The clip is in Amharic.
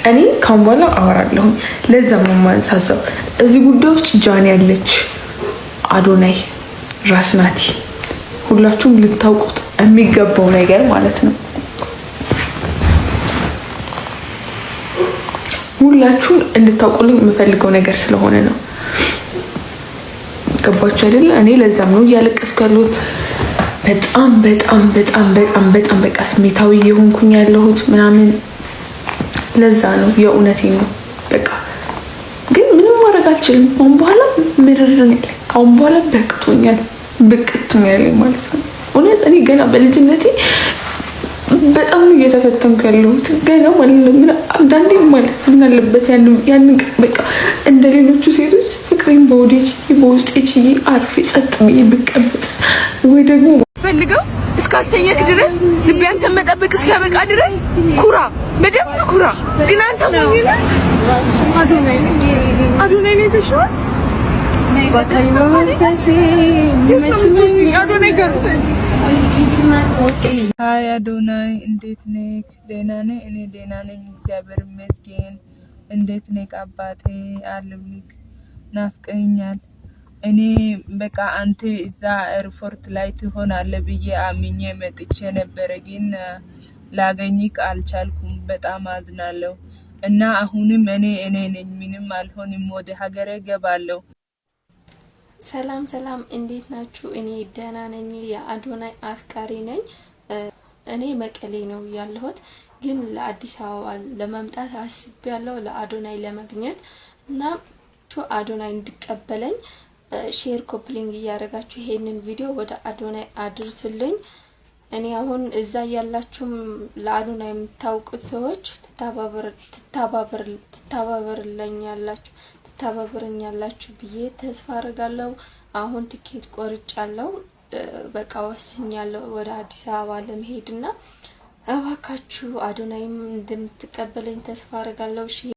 እኔ ካሁን በኋላ አወራለሁ። ለዛም ነው ማንሳሰው እዚህ ጉዳይ ውስጥ ጃኒ ያለች አዶናይ ራስ ናቲ ሁላችሁም ልታውቁት የሚገባው ነገር ማለት ነው። ሁላችሁም እንድታውቁልኝ የምፈልገው ነገር ስለሆነ ነው። ገባችሁ አይደል? እኔ ለዛም ነው እያለቀስኩ ያለሁት። በጣም በጣም በጣም በጣም በጣም በቃ ስሜታዊ የሆንኩኝ ያለሁት ምናምን ለዛ ነው። የእውነቴን ነው። በቃ ግን ምንም ማድረግ አልችልም። አሁን በኋላ ምርርን ያለ ካሁን በኋላ በቅቶኛል ማለት ነው። እውነት እኔ ገና በልጅነቴ በጣም ነው እየተፈተንኩ ያለሁት ገና ማለት ነው። ምን አንዳንዴ ማለት ምን አለበት ያንን በቃ እንደ ሌሎቹ ሴቶች ፍቅሬን በውስጤ አርፌ ጸጥ ብዬ ብቀመጥ ወይ ደግሞ ፈልገው እስካሰኘክ ድረስ ልቤ አንተን መጠበቅ እስኪያበቃ ድረስ ኩራ፣ በደንብ ኩራ። ግን አንተ ሞኝ ነህ። አዶናይ ነው ተሽዋል። ሃይ አዶናይ እንዴት ነህ? ደህና ነህ? እኔ ደህና ነኝ እግዚአብሔር ይመስገን። እንዴት ነህ አባቴ? አለሁልህ። ናፍቀኸኛል። እኔ በቃ አንተ እዛ ኤርፖርት ላይ ትሆናለህ ብዬ አምኜ መጥቼ ነበረ፣ ግን ላገኝክ አልቻልኩም። በጣም አዝናለሁ። እና አሁንም እኔ ነኝ፣ ምንም አልሆንም፣ ወደ ሀገሬ ገባለሁ። ሰላም ሰላም፣ እንዴት ናችሁ? እኔ ደህና ነኝ። የአዶናይ አፍቃሪ ነኝ። እኔ መቀሌ ነው ያለሁት፣ ግን ለአዲስ አበባ ለመምጣት አስቤያለሁ ለአዶናይ ለማግኘት እና አዶናይ እንዲቀበለኝ ሼር ኮፕሊንግ እያደረጋችሁ ይሄንን ቪዲዮ ወደ አዶናይ አድርሱልኝ። እኔ አሁን እዛ ያላችሁም ለአዶናይ የምታውቁት ሰዎች ትተባበሩልኛላችሁ ብዬ ተስፋ አደርጋለሁ። አሁን ትኬት ቆርጫለሁ፣ በቃ ወስኛለሁ ወደ አዲስ አበባ ለመሄድና እባካችሁ አዶናይም እንደምትቀበለኝ ተስፋ አደርጋለሁ።